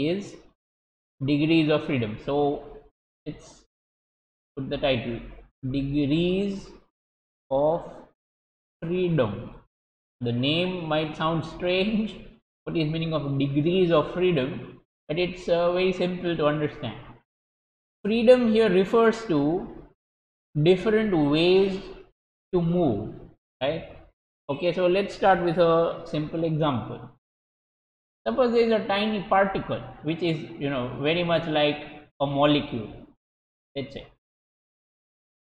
is degrees of freedom. So let's put the title, degrees of freedom. The name might sound strange. What is meaning of degrees of freedom? But it's very simple to understand. Freedom here refers to different ways to move, right? Okay, so let's start with a simple example. Suppose there is a tiny particle which is, very much like a molecule, let's say,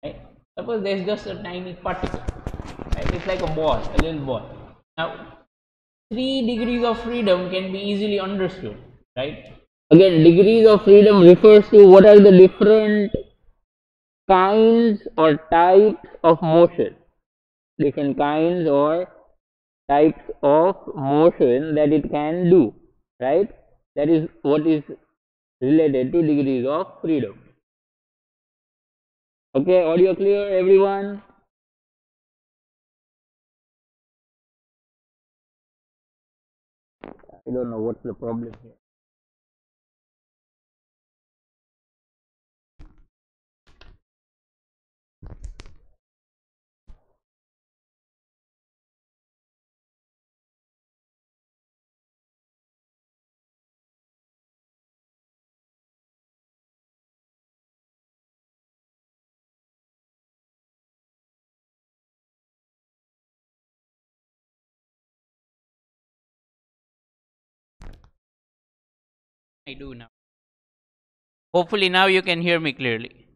right? Suppose there is just a tiny particle, right? It's like a ball, a little ball. Now, 3 degrees of freedom can be easily understood, right? Again, degrees of freedom refers to what are the different kinds or types of motion, different kinds or types of motion that it can do, right? That is what is related to degrees of freedom. Okay, audio clear, everyone? I don't know what's the problem here. I do now. Hopefully now you can hear me clearly.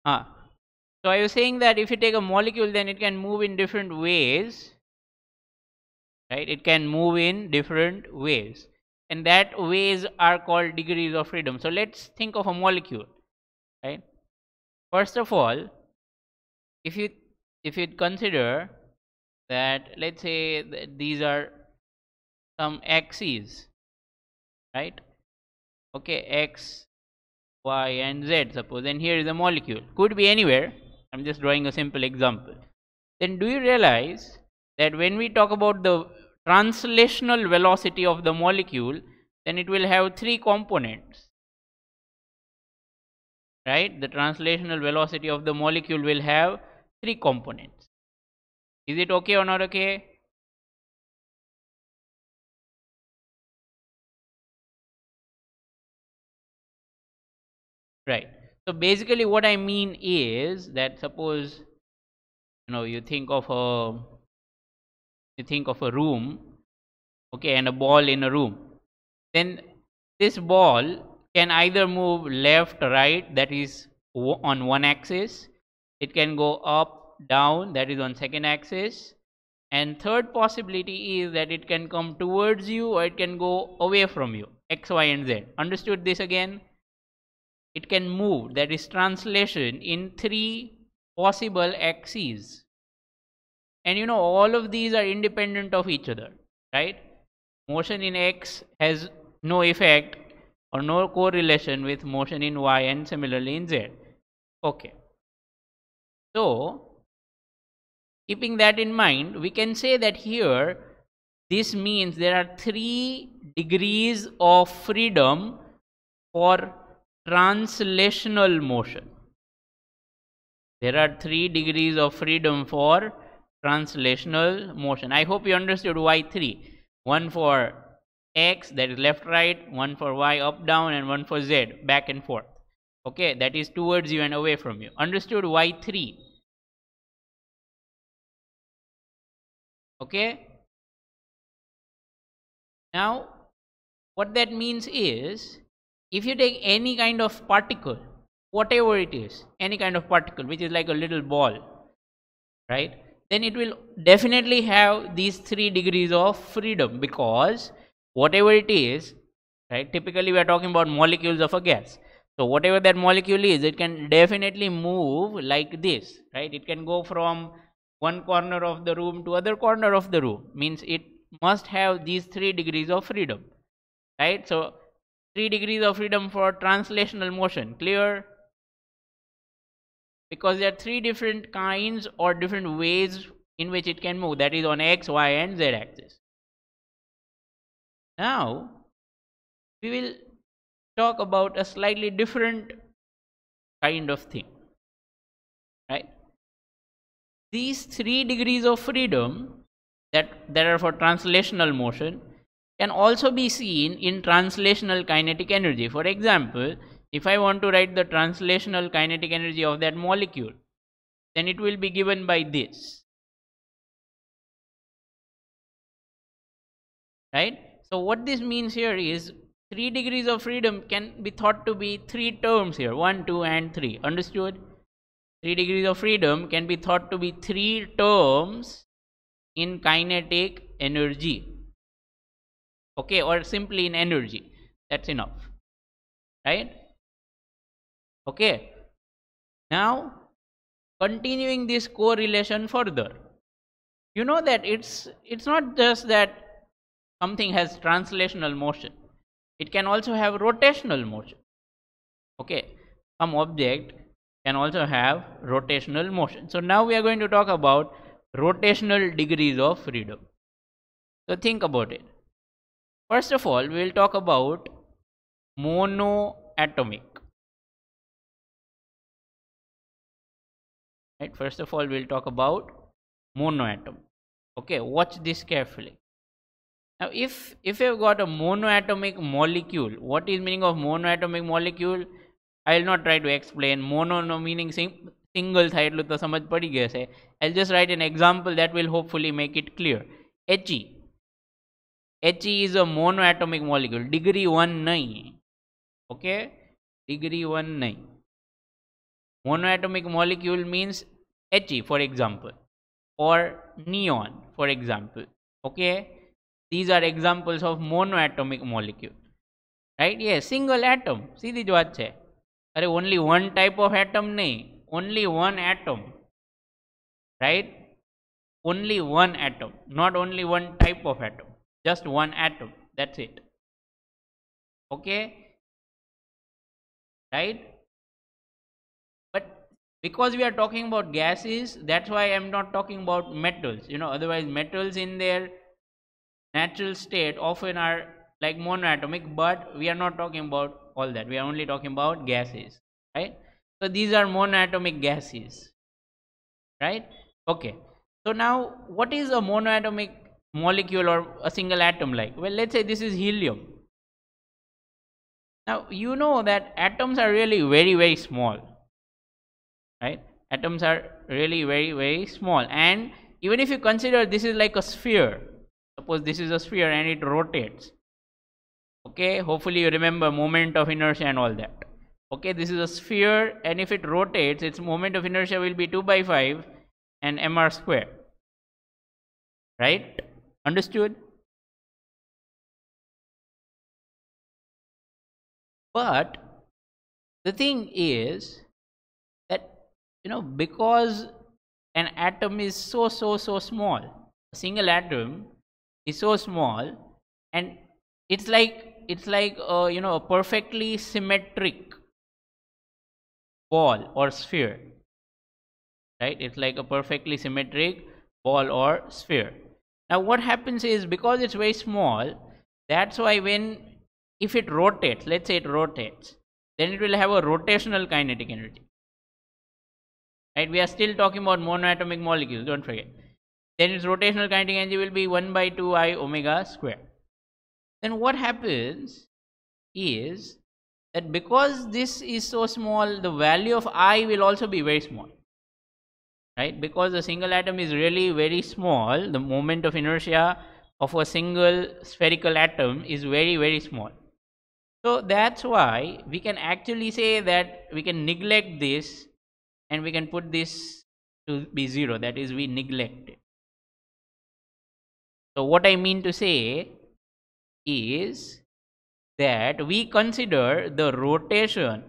So I was saying that if you take a molecule, then it can move in different ways, right? It can move in different ways, and that ways are called degrees of freedom. So let's think of a molecule, right? First of all, if you consider that, let's say that these are some axes, right? Okay, x, y and z, suppose, and here is a molecule, could be anywhere. I'm just drawing a simple example. Then do you realize that when we talk about the translational velocity of the molecule, then it will have 3 components, right? The translational velocity of the molecule will have 3 components. Is it okay or not okay? Right. So basically what I mean is that, suppose you think of a room, okay, and a ball in a room. Then this ball can either move left, right, that is on one axis. It can go up, down, that is on second axis. And third possibility is that it can come towards you or it can go away from you, x, y and z. Understood this again? It can move, that is translation, in 3 possible axes. And all of these are independent of each other, right? Motion in x has no effect or no correlation with motion in y, and similarly in z. Okay, so keeping that in mind, we can say that here this means there are 3 degrees of freedom for translational motion. There are 3 degrees of freedom for translational motion. I hope you understood why 3. One for x, that is left, right, one for y, up, down, and one for z, back and forth. Okay, that is towards you and away from you. Understood why 3? Okay. Now what that means is, if you take any kind of particle, whatever it is, any kind of particle which is like a little ball, right, then it will definitely have these 3 degrees of freedom, because whatever it is, right, typically we are talking about molecules of a gas. So whatever that molecule is, it can definitely move like this, right? It can go from one corner of the room to other corner of the room, means it must have these 3 degrees of freedom, right? So 3 degrees of freedom for translational motion. Clear? because there are three different kinds or different ways in which it can move, that is on x, y and z axis. Now we will talk about a slightly different kind of thing, right? These 3 degrees of freedom that are for translational motion can also be seen in translational kinetic energy. For example, if I want to write the translational kinetic energy of that molecule, then it will be given by this, right? So what this means here is 3 degrees of freedom can be thought to be 3 terms here, 1, 2 and 3. Understood? 3 degrees of freedom can be thought to be 3 terms in kinetic energy, okay, or simply in energy. That's enough, right? Okay. Now continuing this correlation further, you know that it's not just that something has translational motion, it can also have rotational motion. Okay, some object can also have rotational motion. So now we are going to talk about rotational degrees of freedom. So think about it. First of all, we will talk about monoatomic. Right? First of all, we'll talk about monoatom. Okay, watch this carefully. Now, if you've got a monoatomic molecule, what is meaning of monoatomic molecule? I will not try to explain. Mono no meaning single થાય એટલું તો સમજ પડી ગઈ હશે. I'll just write an example that will hopefully make it clear. He. He is a monoatomic molecule. Degree 1 nahi. Okay, degree 1 nahi. Monoatomic molecule means He, for example, or neon, for example. Okay, these are examples of monoatomic molecule, right? Yes, single atom. सीधी જ વાત છે. अरे only one type of atom नहीं, only one atom, right? Only one atom, not only one type of atom, just one atom, that's it. Okay, right? But because we are talking about gases, that's why I'm not talking about metals, you know. Otherwise metals in their natural state often are like monoatomic, but we are not talking about all that. We are only talking about gases, right? So these are monoatomic gases, right? Okay, so now what is a monoatomic molecule or a single atom like? Well, let's say this is helium. Now you know that atoms are really very, very small, right? Atoms are really very, very small, and even if you consider this is like a sphere, suppose this is a sphere and it rotates. Okay, hopefully you remember moment of inertia and all that. Okay, this is a sphere, and if it rotates, its moment of inertia will be 2 by 5 and mr square, right? Understood? But the thing is that, you know, because an atom is so small, a single atom is so small, and it's like you know, a perfectly symmetric ball or sphere, right? It's like a perfectly symmetric ball or sphere. Now what happens is, because it's very small, that's why if it rotates, let's say it rotates, then it will have a rotational kinetic energy, right? We are still talking about monoatomic molecules, don't forget. Then its rotational kinetic energy will be 1 by 2 I omega square. Then what happens is that because this is so small, the value of I will also be very small, right? Because the single atom is really very small, the moment of inertia of a single spherical atom is very, very small. So that's why we can actually say that we can neglect this and we can put this to be 0, that is, we neglect it. So what I mean to say is that we consider the rotation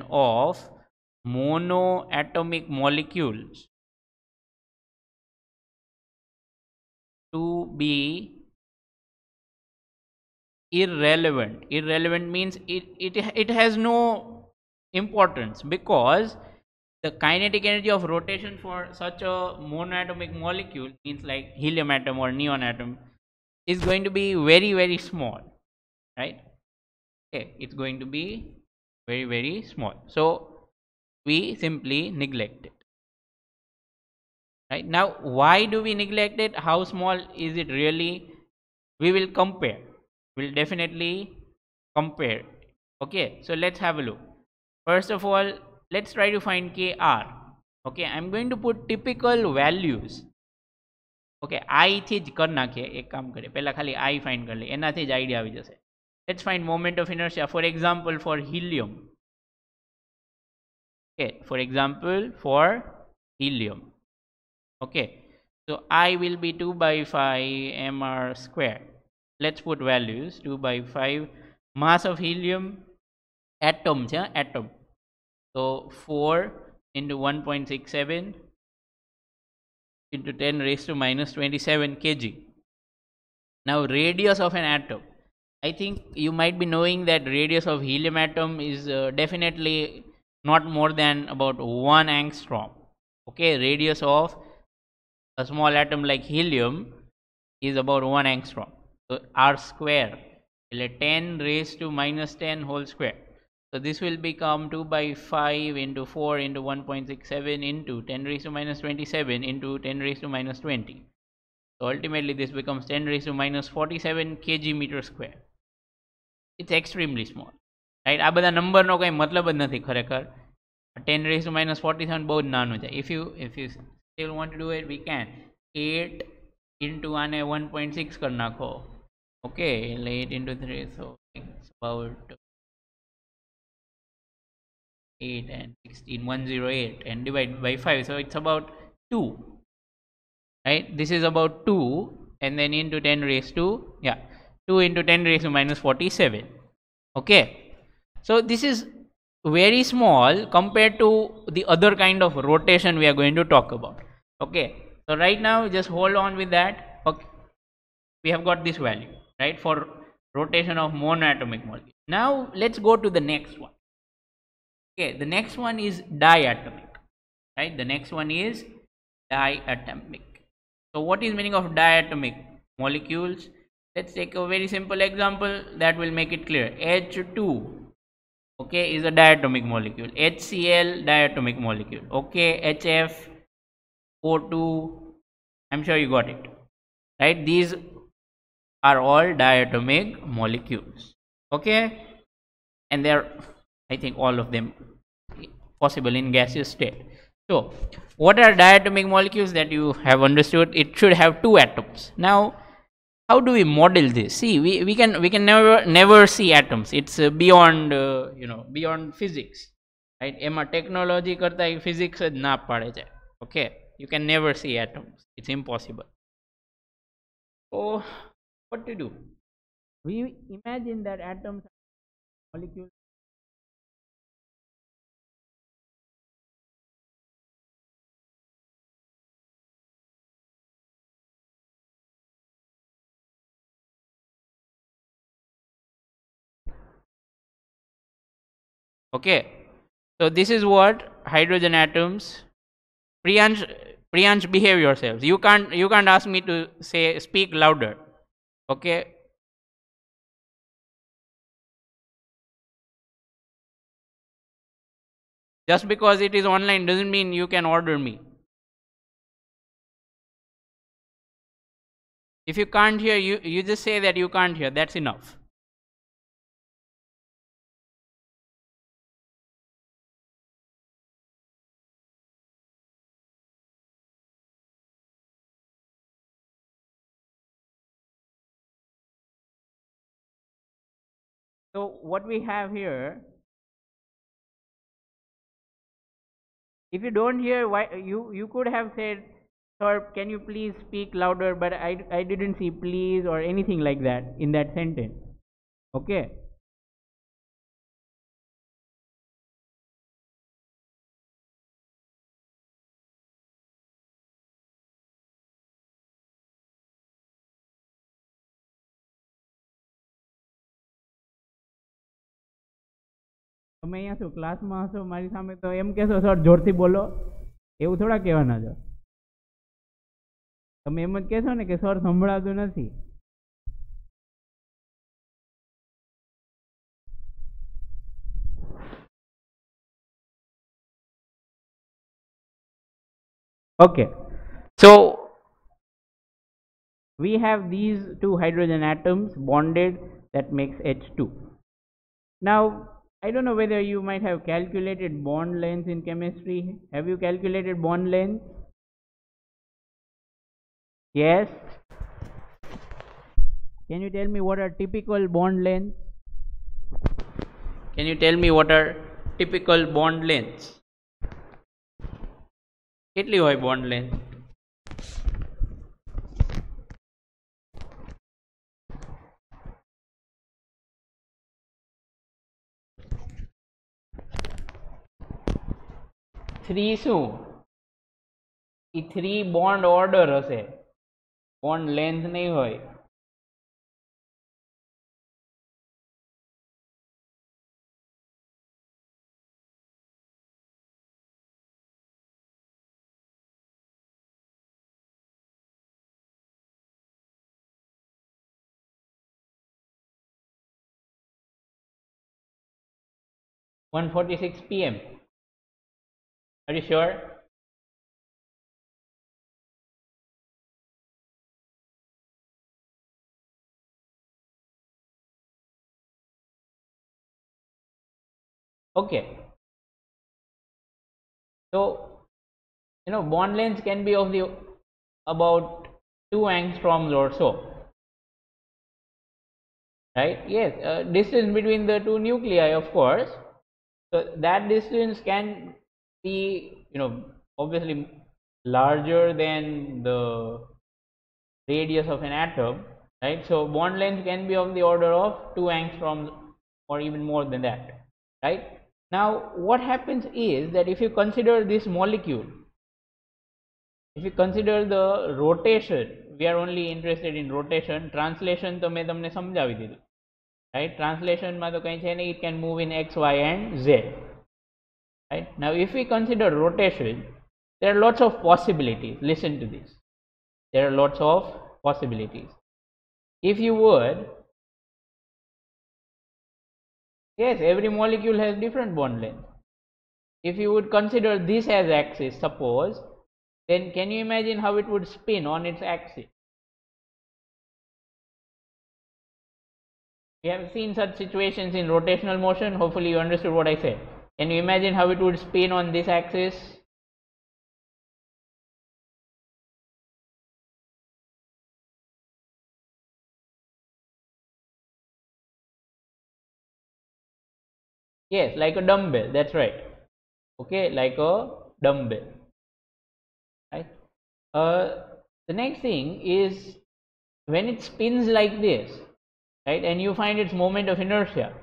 of monoatomic molecules to be irrelevant. Irrelevant means it has no importance, because the kinetic energy of rotation for such a monoatomic molecule, means like helium atom or neon atom, is going to be very, very small, right? Okay, it's going to be very, very small. So we simply neglect it. Right now, why do we neglect it? How small is it really? We will compare. We'll definitely compare. Okay, so let's have a look. First of all, let's try to find kr. Okay, I'm going to put typical values. Okay, I થી જ કરી નાખીએ, એક કામ કરીએ, પહેલા ખાલી I find કરી લઈએ, એનાથી જ આઈડિયા આવી જશે. Let's find moment of inertia, for example, for helium. Okay, for example, for helium. Okay, so I will be 2 by 5 mr square. Let's put values. 2 by 5 mass of helium, atom, atom. So 4 into 1.67 into 10 raised to minus 27 kg. Now radius of an atom, I think you might be knowing that radius of helium atom is definitely not more than about 1 angstrom. Okay, radius of a small atom like helium is about 1 angstrom. So r square, 10 raised to minus 10 whole square. So this will become 2 by 5 into 4 into 1.67 into 10 raised to minus 27 into 10 raised to minus 20. So ultimately this becomes 10 raised to minus 47 kg meter square. It's extremely small, right? આ બધા નંબરનો કંઈ મતલબ જ નથી ખરેખર. 10 raised to minus 47 બહુ જ નાનું છે. If you still want to do it, we can. 8 into આને 1.6 કરી નાખો. Okay, 8 into 3, so it's about 8 and 16, 108, and divide by 5, so it's about 2, right? This is about 2, and then into 10 raised to 2 into 10 raised to minus 47. Okay, so this is very small compared to the other kind of rotation we are going to talk about. Okay, so right now just hold on with that. Okay, we have got this value, right, for rotation of monoatomic molecule. Now let's go to the next one. Okay, the next one is diatomic, right? The next one is diatomic. So what is meaning of diatomic molecules? Let's take a very simple example that will make it clear. H2, okay, is a diatomic molecule. HCl, diatomic molecule. Okay, HF, O2, I'm sure you got it, right? These are all diatomic molecules. Okay, and they are, I think, all of them possible in gaseous state. So what are diatomic molecules that you have understood? It should have 2 atoms. Now how do we model this? See, we can never see atoms. It's beyond beyond physics, right? Emma technology karta physics જ ના પાડે છે. Okay, you can never see atoms. It's impossible. So what to do? We imagine that atoms are molecules. Okay, so this is what hydrogen atoms. Priyansh, behave yourselves. You can't ask me to speak louder. Okay, just because it is online doesn't mean you can order me. If you can't hear, you just say that you can't hear. That's enough. So what we have here, if you don't hear, why you could have said, sir, can you please speak louder? But I didn't see please or anything like that in that sentence. Okay, તમે અહીંયા શું ક્લાસમાં હશો મારી સામે તો એમ કહેશો sir જોરથી બોલો, એવું થોડા કહેવાના છો. તમે એમ જ કહેશો ને કે સર સંભળાતું નથી. Okay, so we have these two hydrogen atoms bonded, that makes H2. Now I don't know whether you might have calculated bond lengths in chemistry. Have you calculated bond length? Yes. Can you tell me what are typical bond lengths? Can you tell me what are typical bond lengths? કેટલી હોય bond length? Three શું? એ three bond order હશે, bond length નહીં હોય. (1:46 PM). Are you sure? Okay. So, bond lengths can be of the about 2 angstroms or so. Right? Yes, distance between the two nuclei, of course. So that distance can be, obviously larger than the radius of an atom, right? So bond length can be of the order of 2 angstroms or even more than that, right? Now what happens is that if you consider this molecule, if you consider the rotation, we are only interested in rotation. Translation તો મેં તમને સમજાવી દીધું, right? Translation માં તો કંઈ છે નહીં, it can move in x, y and z, right? Now if we consider rotation, there are lots of possibilities. Listen to this, there are lots of possibilities. If you would, yes, every molecule has different bond length. If you would consider this as axis, suppose, then can you imagine how it would spin on its axis? We have seen such situations in rotational motion. Hopefully you understood what I said. Can you imagine how it would spin on this axis? Yes, like a dumbbell, that's right. Okay, like a dumbbell, right? The next thing is, when it spins like this, right, and you find its moment of inertia,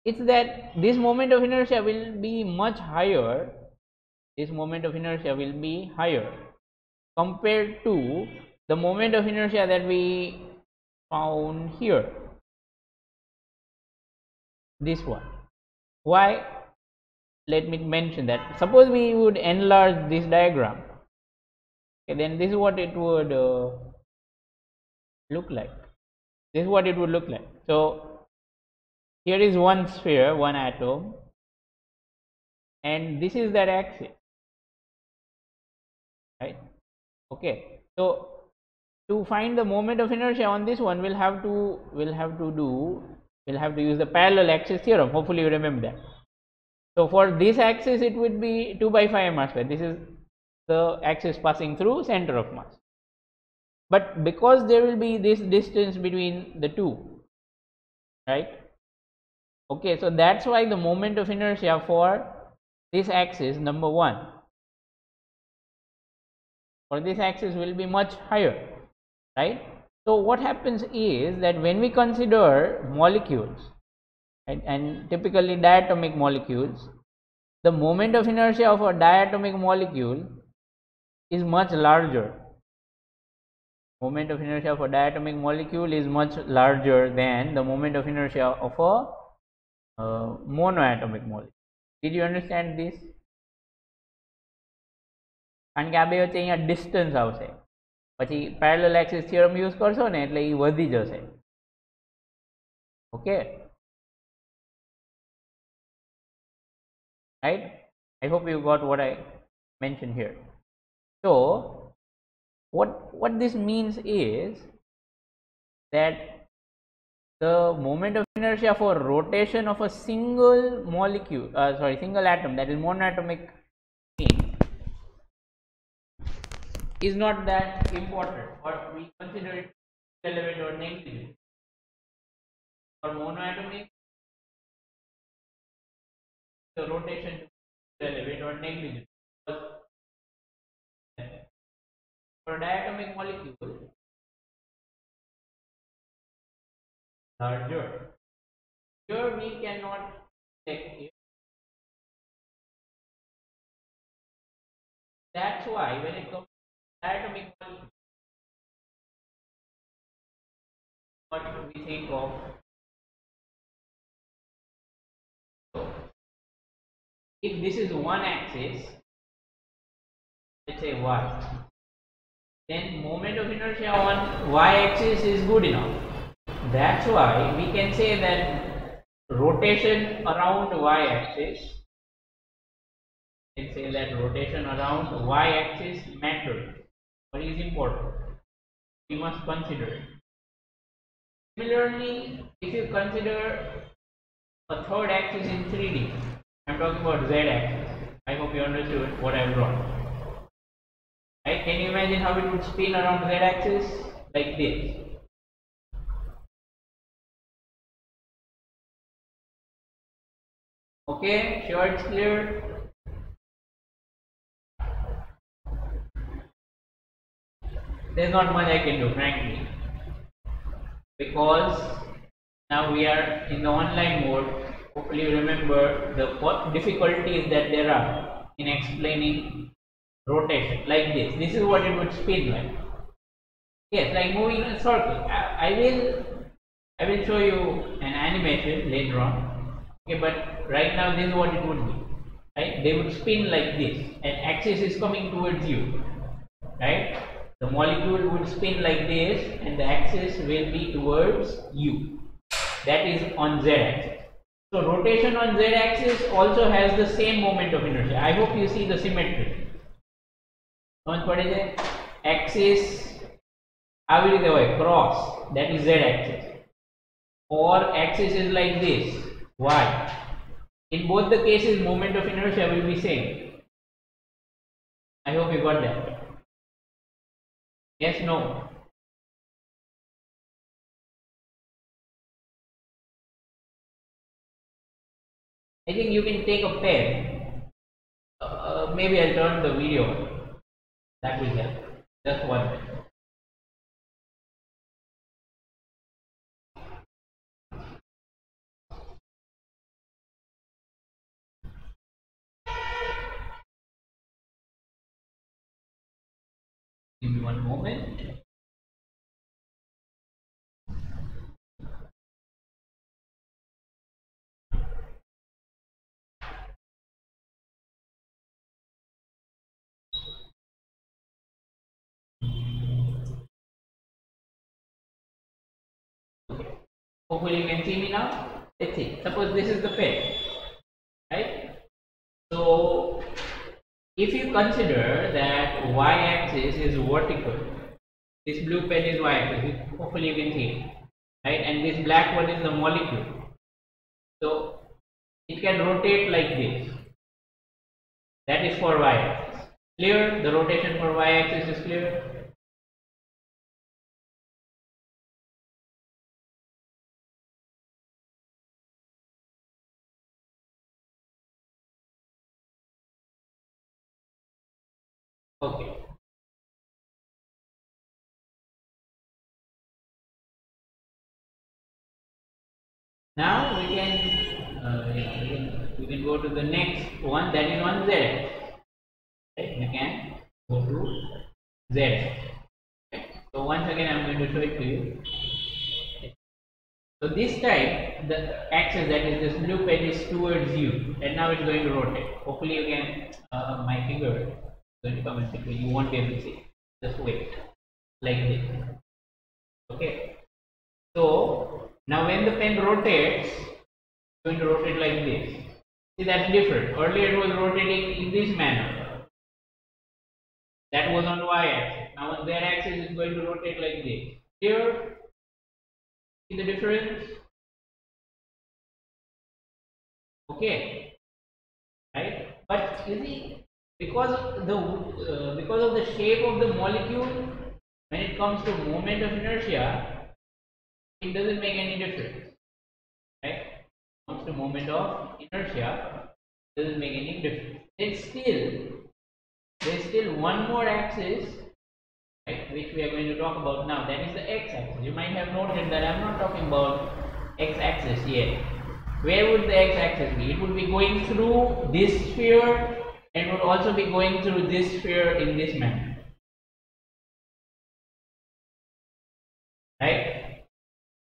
it's that this moment of inertia will be much higher, this moment of inertia will be higher compared to the moment of inertia that we found here, this one. Why? Let me mention that. Suppose we would enlarge this diagram, okay, then this is what it would look like. This is what it would look like. So here is one sphere, one atom, and this is that axis, right? Okay, so to find the moment of inertia on this one, we'll have to use the parallel axis theorem. Hopefully you remember that. So for this axis it would be 2/5 m². This is the axis passing through center of mass. But because there will be this distance between the two, right? Okay, so that's why the moment of inertia for this axis, number one, for this axis will be much higher, right? So what happens is that when we consider molecules, right, and typically diatomic molecules, the moment of inertia of a diatomic molecule is much larger. Moment of inertia of a diatomic molecule is much larger than the moment of inertia of a monoatomic molecule. Did you understand this? કારણ કે આ બે વચ્ચે અહીંયા distance આવશે, પછી parallel axis theorem use કરશો ને એટલે એ વધી જશે. Okay, right? I hope you got what I mentioned here. So what this means is that the moment of inertia for rotation of a single molecule, single atom, that is monoatomic thing, is not that important, or we consider it relevant or negligible. For monoatomic, the rotation is relevant or negligible. For diatomic molecule, larger. Here we cannot check it. That's why when it comes to diatomic molecule, what we think of, so if this is one axis, let's say y, then moment of inertia on y axis is good enough. That's why we can say that rotation around y axis, matters or is important. We must consider it. Similarly, if you consider a third axis in 3D, I'm talking about z axis. I hope you understood what I brought. Right? Can you imagine how it would spin around z axis? Like this. Okay, sure it's clear. There's not much I can do, frankly, because now we are in the online mode. Hopefully you remember the difficulties that there are in explaining rotation. Like this is what it would spin like. Yes, like moving in a circle. I will show you an animation later on. Okay, but right now this is what it would be. Right, they would spin like this, and axis is coming towards you. Right, the molecule would spin like this, and the axis will be towards you. That is on z axis. So rotation on z axis also has the same moment of inertia. I hope you see the symmetry. Axis આવી રીતે હોય, cross, that is z axis, or axis is like this, y. In both the cases, moment of inertia will be same. I hope you got that. Yes, no? I think you can take a pen. Maybe I'll turn the video on. That will help. Just one minute. Give me one moment. Hopefully you can see me now. Let's see. Suppose this is the pen, right? So if you consider that y-axis is vertical, this blue pen is y-axis. Hopefully you can see it, right? And this black one is the molecule. So it can rotate like this. That is for y-axis. Clear? The rotation for y-axis is clear. Okay. Now we can go to the next one, that is on z. Right? We can go to z. Okay. So once again, I'm going to show it to you. So this time the axis, that is this blue pen, is towards you, and now it's going to rotate. Hopefully you can, my finger is going to come in between, you won't be able to see. Just wait, like this. Okay. So now when the pen rotates, it's going to rotate like this. See, that's different. Earlier it was rotating in this manner. That was on y-axis. Now on z-axis it's going to rotate like this. Here, see the difference? Okay, right? But you see, because of the shape of the molecule, when it comes to moment of inertia, it doesn't make any difference, right? When it comes to moment of inertia, it doesn't make any difference. There's still one more axis, right, which we are going to talk about now. That is the x-axis. You might have noted that I'm not talking about x-axis yet. Where would the x-axis be? It would be going through this sphere, and would also be going through this sphere in this manner, right?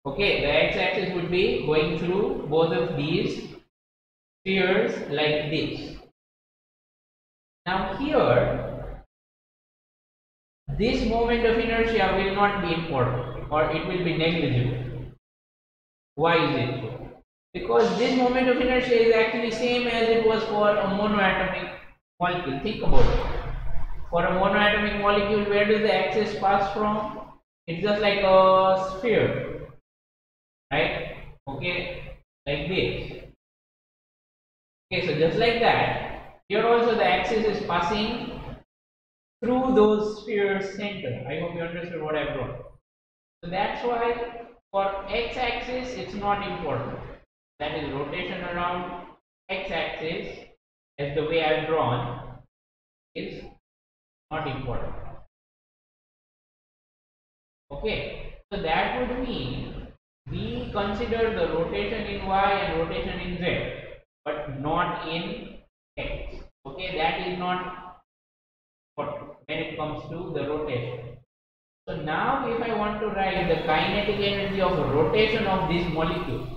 Okay, the x-axis would be going through both of these spheres like this. Now here, this moment of inertia will not be important, or it will be negligible. Why is it so? Because this moment of inertia is actually same as it was for a monoatomic molecule. Think about it. For a monoatomic molecule, where does the axis pass from? It's just like a sphere, right? Okay, like this. Okay, so just like that, here also the axis is passing through those spheres center. I hope you understood what I've drawn. So that's why for x-axis it's not important. That is rotation around x-axis, as the way I've drawn, is not important. Okay, so that would mean we consider the rotation in y and rotation in z, but not in x. Okay, that is not important when it comes to the rotation. So now if I want to write the kinetic energy of rotation of this molecule,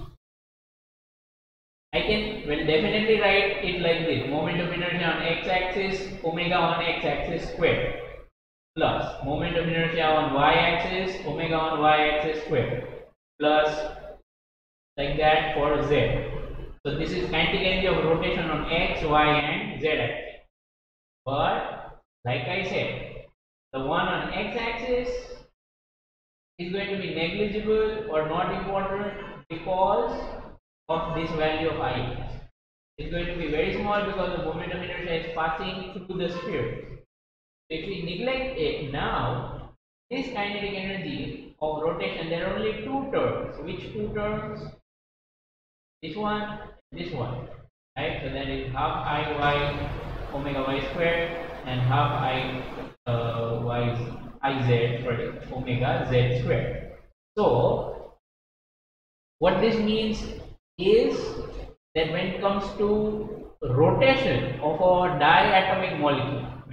I can, well, definitely write it like this: moment of inertia on x-axis, omega on x-axis squared, plus moment of inertia on y-axis, omega on y-axis squared, plus like that for z. So this is kinetic energy of rotation on x, y and z axis. But like I said, the one on x-axis is going to be negligible or not important because of this value of I. It's going to be very small because the moment of inertia is passing through the sphere. If we neglect it now, this kinetic energy of rotation, there are only two terms. Which two terms? This one, right? So that is half I y omega y squared and half I omega z squared. So what this means is that when it comes to rotation of a diatomic molecule,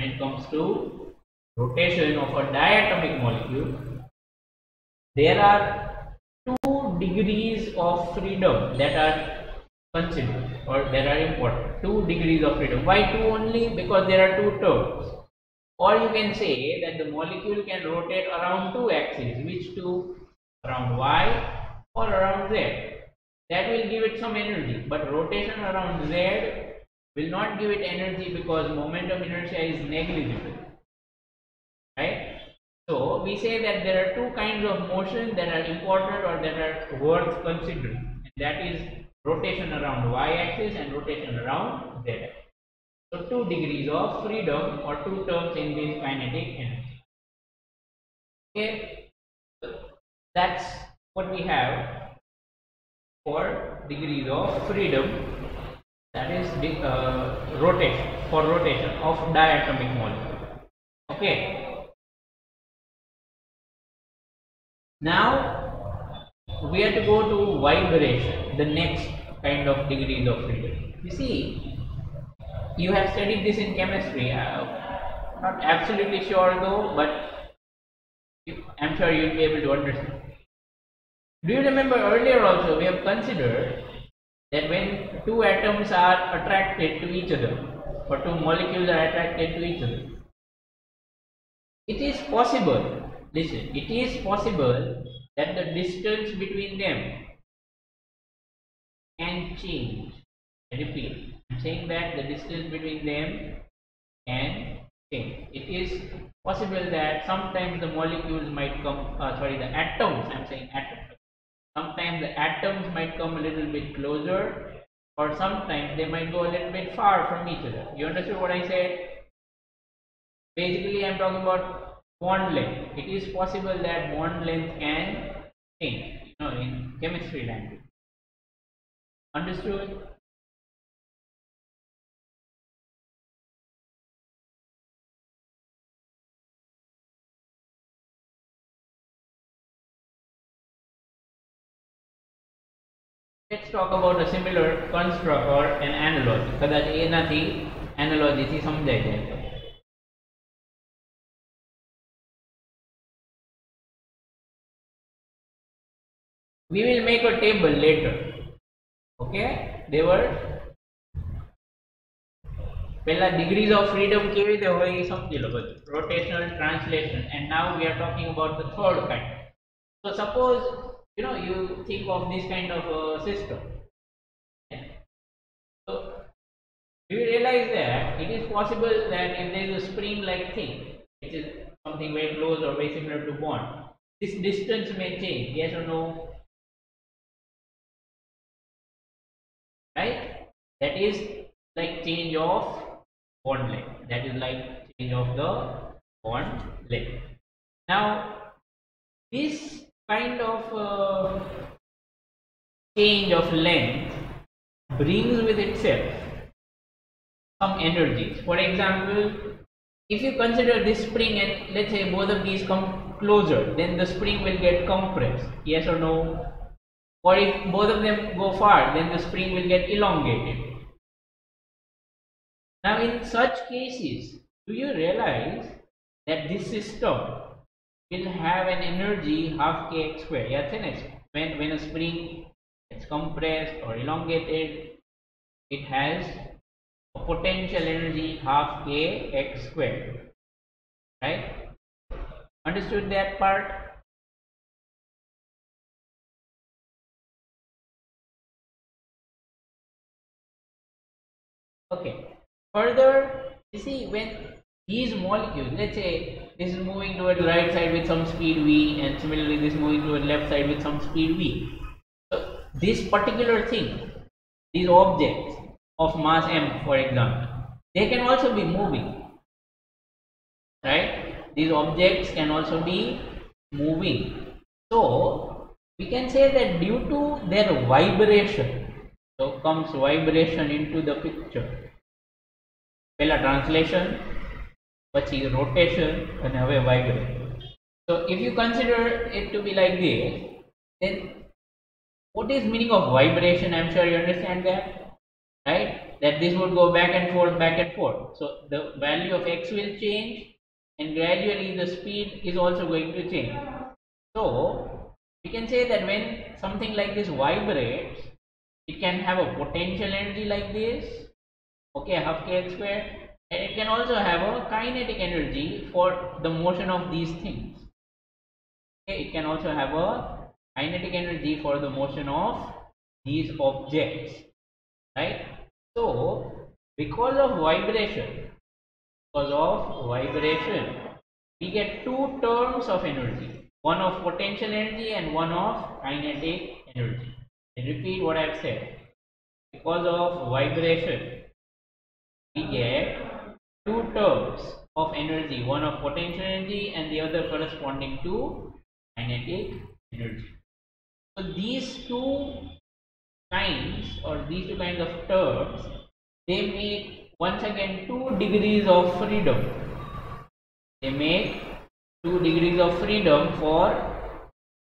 there are 2 degrees of freedom that are considered or that are important. 2 degrees of freedom. Why 2 only? Because there are 2 terms. Or you can say that the molecule can rotate around 2 axes. Which 2? Around y or around z. That will give it some energy, but rotation around z will not give it energy because moment of inertia is negligible, right? So we say that there are 2 kinds of motion that are important or that are worth considering, and that is rotation around y-axis and rotation around z. So 2 degrees of freedom or 2 terms in this kinetic energy. Okay, so that's what we have for degrees of freedom, that is rotation of diatomic molecule. Okay, now we have to go to vibration, the next kind of degrees of freedom. You see, you have studied this in chemistry. I'm not absolutely sure though, but I'm sure you'll be able to understand. Do you remember earlier also we have considered that when two atoms are attracted to each other or two molecules are attracted to each other, it is possible, listen, it is possible that the distance between them can change. I repeat, I am saying that the distance between them can change. It is possible that sometimes the molecules might come, sorry, the atoms, I am saying atoms. Sometimes the atoms might come a little bit closer, or sometimes they might go a little bit far from each other. You understood what I said? Basically, I am talking about bond length. It is possible that bond length can change, in chemistry language. Understood? Let's talk about a similar construct or an analogy. કદાચ એનાથી analogy થી સમજાઈ જાય. We will make a table later. Okay? They were પહેલા degrees of freedom કેવી રીતે હોય એ સમજી લો બધું. Rotational, translation, and now we are talking about the third kind. So suppose you think of this kind of a system. So you realize that it is possible that if there is a spring-like thing, which is something very close or very similar to bond, this distance may change. Yes or no? Right? That is like change of bond length. That is like change of the bond length. Now, this kind of change of length brings with itself some energies. For example, if you consider this spring and let's say both of these come closer, then the spring will get compressed. Yes or no? Or if both of them go far, then the spring will get elongated. Now in such cases, do you realize that this system will have an energy half kx square? Yeah, when a spring is compressed or elongated, it has a potential energy half kx square. Right? Understood that part? Okay. Further, you see, when these molecules, let's say this is moving toward the right side with some speed v, and similarly this is moving toward the left side with some speed v. So this particular thing, these objects of mass m, for example, they can also be moving. Right? These objects can also be moving. So we can say that due to their vibration, so comes vibration into the picture. પહેલા translation, પછી rotation, and હવે vibration. So if you consider it to be like this, then what is meaning of vibration? I'm sure you understand that, right? That this would go back and forth, back and forth. So the value of x will change, and gradually the speed is also going to change. So we can say that when something like this vibrates, it can have a potential energy like this, okay, half kx square, and it can also have a kinetic energy for the motion of these things. Okay, it can also have a kinetic energy for the motion of these objects, right? So because of vibration, we get two terms of energy, one of potential energy and one of kinetic energy. I repeat what I have said. Because of vibration, we get two terms of energy, one of potential energy and the other corresponding to kinetic energy. So these two kinds of terms, they make once again 2 degrees of freedom. They make 2 degrees of freedom for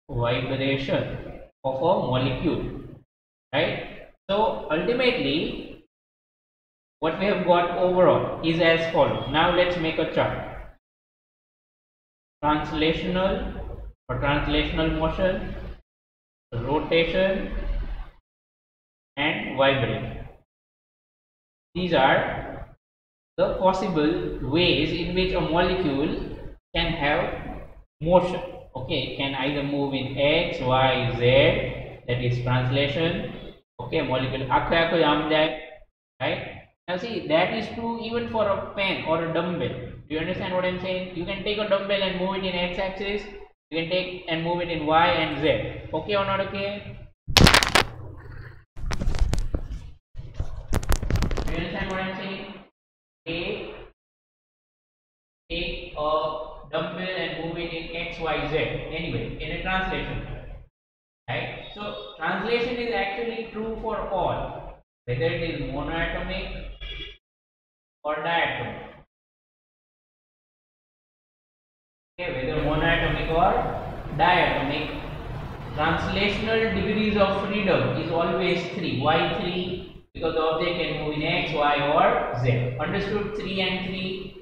vibration of a molecule, right? So ultimately what we have got overall is as follows. Now let's make a chart. Translational motion, rotation and vibration. These are the possible ways in which a molecule can have motion. Okay, it can either move in x, y, z, that is translation. Okay, molecule akho jam jay, right? Now see, that is true even for a pen or a dumbbell. Do you understand what I'm saying? You can take a dumbbell and move it in x axis. You can take and move it in y and z. Okay or not okay? Do you understand what I'm saying? Take a dumbbell and move it in x, y, z. Anyway, in a translation. Right? So translation is actually true for all, whether it is monoatomic or diatomic. Okay, whether monoatomic or diatomic, translational degrees of freedom is always 3. Why 3? Because the object can move in x, y or z. Understood 3 and 3?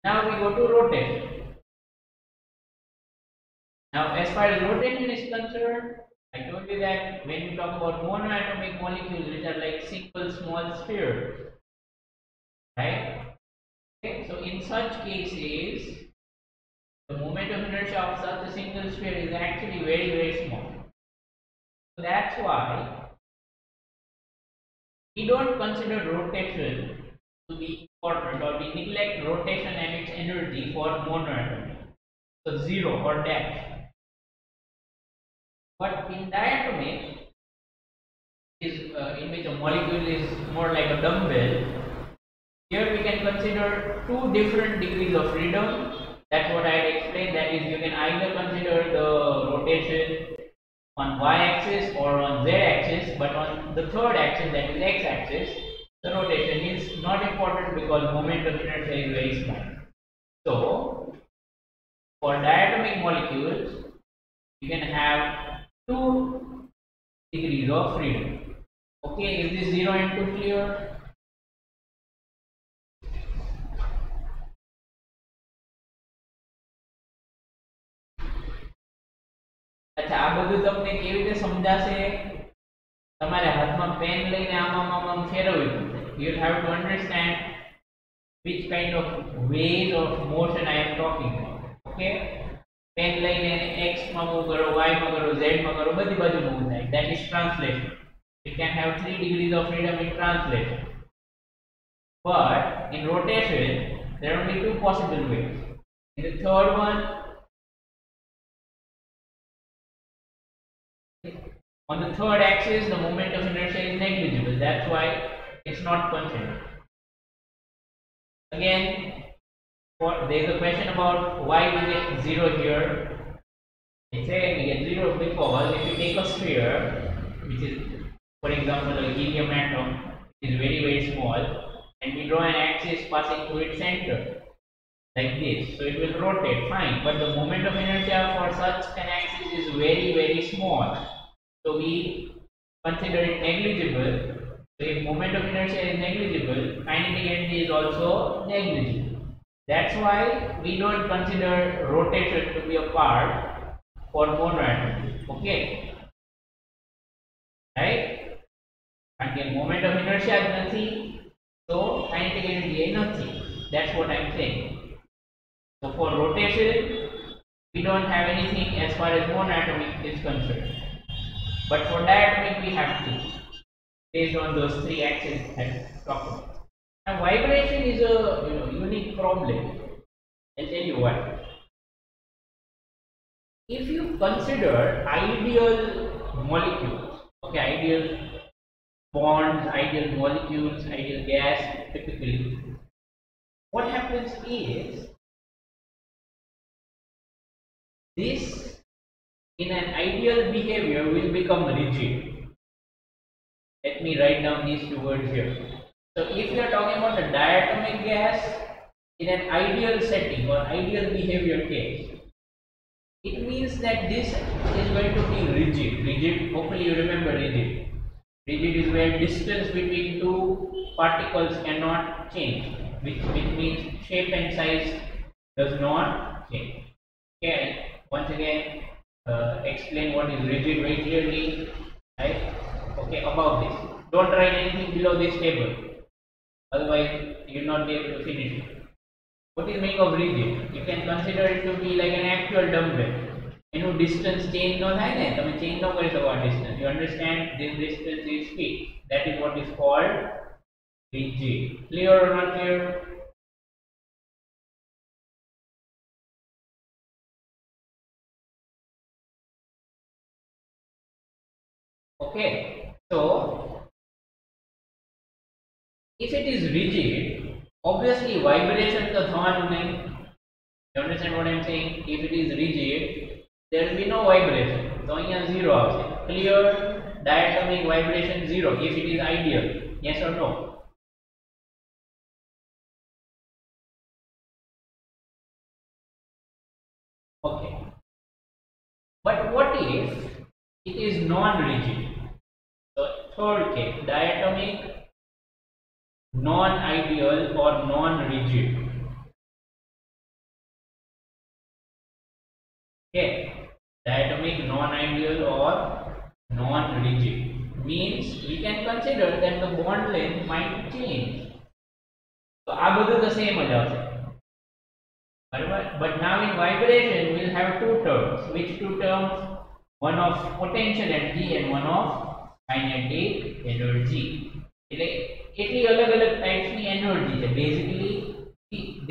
Now we go to rotation. Now as far as rotation is concerned, I told you that when we talk about monoatomic molecules, which are like simple small spheres, right? Okay, so in such cases, the moment of inertia of such a single sphere is actually very, very small. So that's why we don't consider rotation to be important, or we neglect rotation and its energy for monoatomic. So 0 or dash. But in diatomic, in which a molecule is more like a dumbbell, here we can consider 2 different degrees of freedom. That's what I had explained. That is, you can either consider the rotation on y-axis or on z-axis, but on the third axis, that is x-axis, the rotation is not important because moment of inertia is very small. So, for diatomic molecules, you can have 2 degrees of freedom. Okay, is this 0 and 2 clear? अच्छा, આ બધું તમને કેવી રીતે સમજાશે? તમારે હાથમાં pen લઈને આમ ફેરવવી પડશે. You have to understand which kind of ways of motion I am talking about. Okay, pen લઈને x માં મૂવ કરો, y માં કરો, z માં કરો, બધી બાજુ મૂવ થાય. That is translation. It can have 3 degrees of freedom in translation. But in rotation, there are only 2 possible ways. In the third one, on the third axis, the moment of inertia is negligible. That's why it's not considered. Again, there is a question about why we get 0 here. They say we get 0 because if you take a sphere, which is, for example, a helium atom, is very, very small, and we draw an axis passing through its center, like this. So it will rotate, fine, but the moment of inertia for such an axis is very, very small. So we consider it negligible. So if moment of inertia is negligible, kinetic energy is also negligible. That's why we don't consider rotation to be a part for monoatomic. Okay, right? And moment of inertia is nothing, so kinetic energy is nothing. That's what I'm saying. So for rotation, we don't have anything as far as monoatomic is concerned. But for diatomic, we have to, based on those 3 axes I talked about. Now, vibration is a unique problem. I'll tell you why. If you consider ideal molecules, okay, ideal bonds, ideal molecules, ideal gas, typically, what happens is this, in an ideal behavior, will become rigid. Let me write down these 2 words here. So if you are talking about a diatomic gas in an ideal setting or ideal behavior case, it means that this is going to be rigid. Rigid, hopefully you remember rigid. Rigid is where distance between two particles cannot change, which means shape and size does not change. Okay, once again explain what is rigid very clearly, right? Okay, above this. Don't write anything below this table, otherwise you will not be able to finish it. What is meaning of rigid? You can consider it to be like an actual dumbbell. Distance change no થાય ને તમે change no કરી શકો આ distance. You understand this distance is fixed. That is what is called rigid. Clear or not clear? Okay, so if it is rigid, obviously vibration તો થવાનું નહીં. You understand what I am saying? If it is rigid, there will be no vibration. So અહીંયા 0 આવશે. Clear? Diatomic vibration 0 if it is ideal. Yes or no? Okay. But what if it is non-rigid? So third case, diatomic non-ideal or non-rigid. Okay, diatomic non-ideal or non-rigid means we can consider that the bond length might change. So આ બધું the same જ આવશે. But now in vibration we will have two terms. Which two terms? One of potential energy and one of kinetic energy. એટલી અલગ-અલગ types energy છે. Basically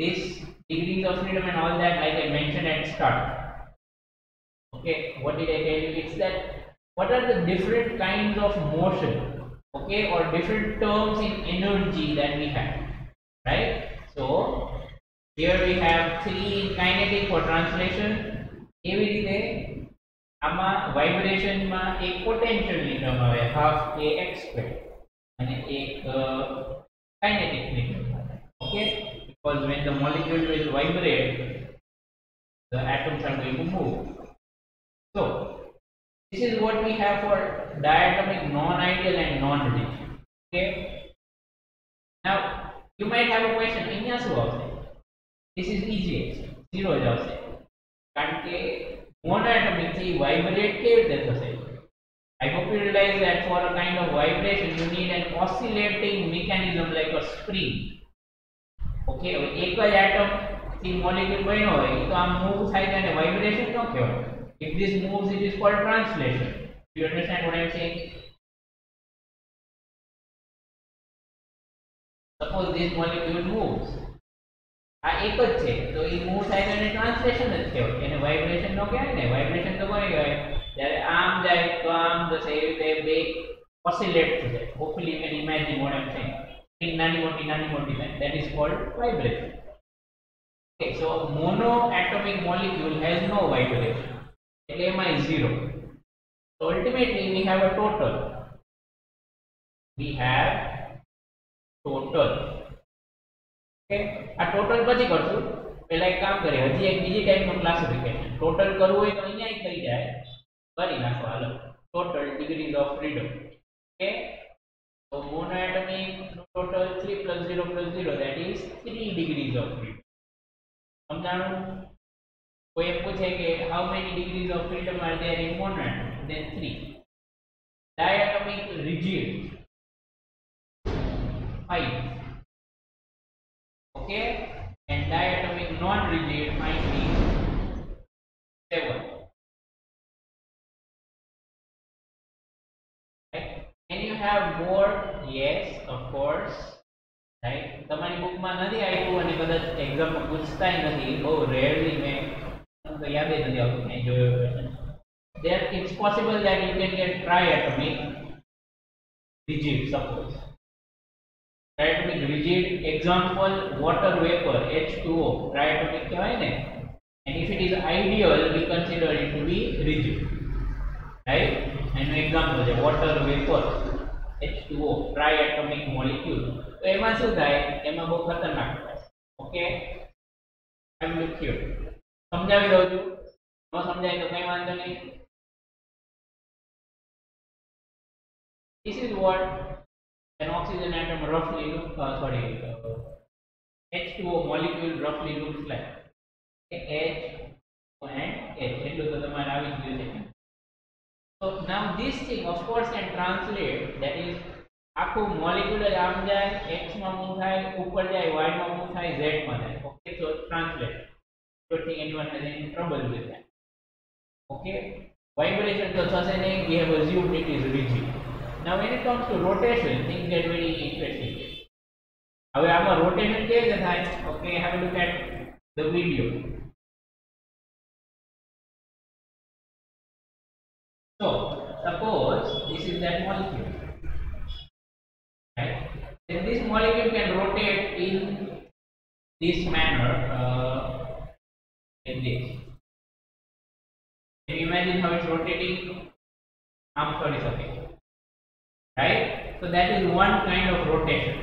this degrees of freedom and all that, like I mentioned at start. Okay, what did I tell you? It's that what are the different kinds of motion, okay, or different terms in energy that we have, right? So here we have 3 in kinetic for translation. એવી રીતે આમાં vibration માં એક potential ની term આવે half ax square અને એક kinetic ની term આવે. Okay, because when the molecule will vibrate, the atoms are going to move. So this is what we have for diatomic non-ideal and non-rigid. Okay. Now you might have a question. અહીંયા શું આવશે? This is easy. 0 જ આવશે. કારણ કે monoatomic થી vibrate કેવી રીતે થશે? I hope you realize that for a kind of vibration you need an oscillating mechanism like a spring. Okay, એક જ atom થી molecule બન્યો હોય તો આમ move થાય ત્યારે vibration ન કહેવાય. If this moves, it is called translation. Do you understand what I am saying? Suppose this molecule moves. આ એક જ છે તો એ મૂવ થાય તો એને ટ્રાન્સલેશન જ કહેવાય. એને વાઇબ્રેશન નો કહેવાય ને. વાઇબ્રેશન તો કોને કહેવાય? જ્યારે આમ જાય તો આમ જશે, એ રીતે બે ઓસિલેટ થશે. Hopefully you can imagine what I am saying. નાની મોટી થાય. That is called vibration. Okay, so monoatomic molecule has no vibration. MI is 0. So ultimately we have a total. Okay, આ ટોટલ પછી કરશું. પહેલા એક કામ કરીએ, હજી એક બીજી ટાઈપનું ક્લાસિફિકેશન. ટોટલ કરવું હોય તો અહીંયા જ થઈ જાય. કરી નાખો હાલો. Total degrees of freedom. Okay, so monoatomic total 3 plus 0 plus 0, that is 3 degrees of freedom. સમજાણું? કોઈ એમ પૂછે કે how many degrees of freedom are there in monoatom? Then 3. Diatomic rigid 5. Okay, and diatomic non-rigid might be 7. Right? Can you have more? Yes, of course. Right? તમારી બુકમાં નથી આવ્યું અને કદાચ એક્ઝામમાં પૂછતાય નથી. બહુ રેરલી મેં તો યાદ જ નથી આવતું મેં જોયો. There it's possible that you can get triatomic rigid, suppose. Triatomic rigid, example water vapor H2O, triatomic કહેવાય ને. And if it is ideal, we consider it to be rigid, right? And example છે water vapor H2O, triatomic molecule. તો એમાં શું થાય? એમાં બહુ ખતરનાક થાય. Okay, I'm with you. સમજાવી દઉં છું. ન સમજાય તો કઈ વાંધો નહીં. This is what an oxygen atom roughly look, H2O molecule roughly looks like. H and H. So now this thing of course can translate, that is આખું molecule જ આમ જાય, x માં move થાય, ઉપર જાય, y માં move થાય, z માં જાય. Okay, so translate. Don't think anyone has any trouble with that. Okay, vibration તો થશે નહીં, we have assumed it is rigid. Now when it comes to rotation, things get very interesting. હવે આમાં rotation કેવી રીતે થાય? Okay, have a look at the video. So suppose this is that molecule. Right? Then this molecule can rotate in this manner, like this. Can you imagine how it's rotating? Right? So that is one kind of rotation.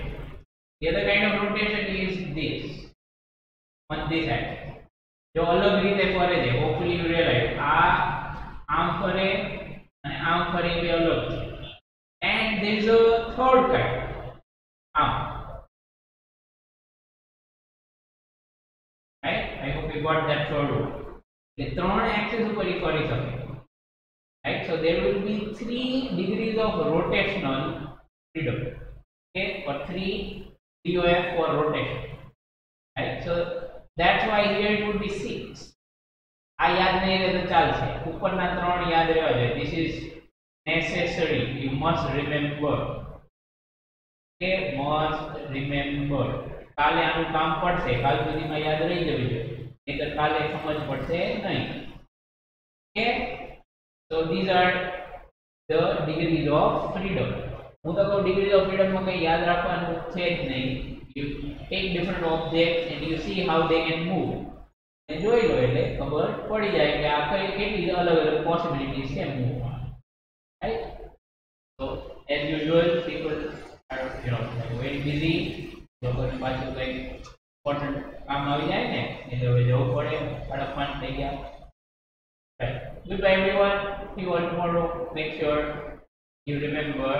The other kind of rotation is this, on this axis. जो अलग रीते फरे છે, hopefully you realize आम फरे અને આમ ફરે બે અલગ છે. And there is a third kind. Right? I hope you got that third one. The ત્રણ axis ઉપર ઈ ફરી શકે. Right? So there will be 3 degrees of rotational freedom. Okay? For 3 DOF for rotation. Right? So that's why here it would be 6. આ યાદ નહીં રહે તો ચાલશે. ઉપરના ત્રણ યાદ રહેવા જોઈએ. This is necessary. You must remember. Okay, must remember. કાલે આનું કામ પડશે. કાલ સુધીમાં યાદ રહી જવું જોઈએ. નહીંતર કાલે સમજ પડશે નહીં. Okay, so these are the degrees of freedom. હું તો કહું degrees of freedom માં કંઈ યાદ રાખવાનું છે જ નહીં. You take different objects and you see how they can move. જોઈ લો એટલે ખબર પડી જાય કે આ કઈ કેટલી અલગ અલગ પોસિબિલિટીઝ છે મૂવમાં. Right? So as usual people are very busy. લોકોને પાછું કંઈ ઇમ્પોર્ટન્ટ કામ આવી જાય ને એટલે હવે જવું પડે, ફટાફટ થઈ ગયા. Right. Goodbye everyone. See you all tomorrow. Make sure you remember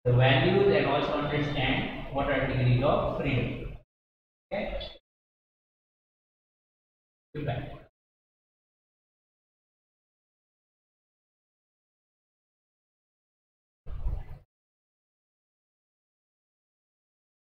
the values and also understand what are degrees of freedom. Okay. Goodbye.